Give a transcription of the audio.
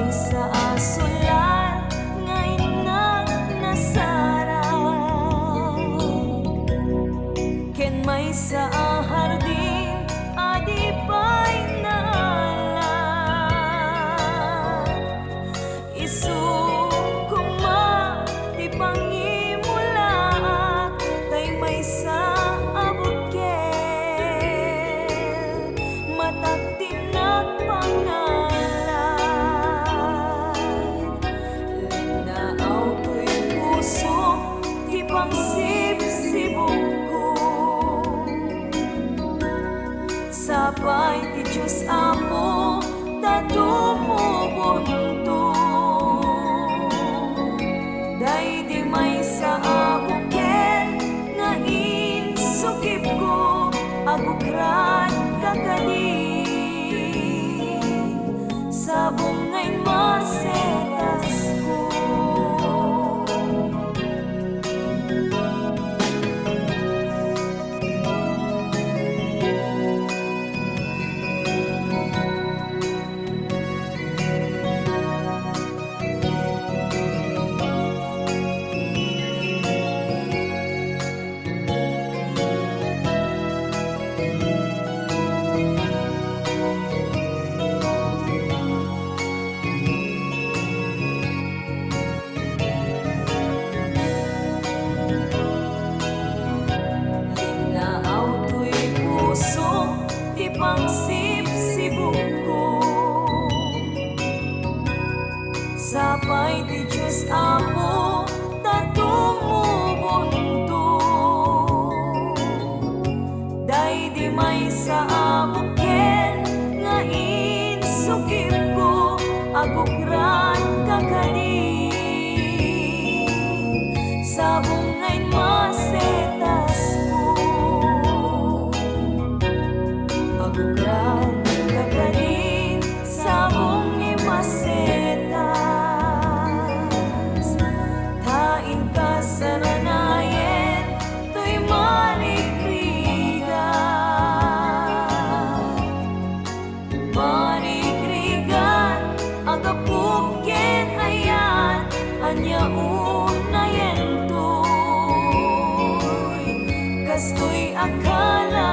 sa asulan ngayon na nasarang ken may sa hardin adi pa'y naalan isu kuma ti pangimulaat tay may sa abukel matat tinagpangalan linaaw to'y puso ti pangsibsibong ko sapay ti Diyos Apo tatumubunto day di may sa abuken nga insukip ko agukran kakali sabong ngay masetas ko pangsibsibong ko sapay ti Diyos Apo tatumubunto day di may sa abuken nga insukip ko agukran kakali sabong ngay masetas ko agukran kagaling sabong imasetas tain ka saranayen to'y marigrigan agapuken ayan anya unayen to'y kastoy akala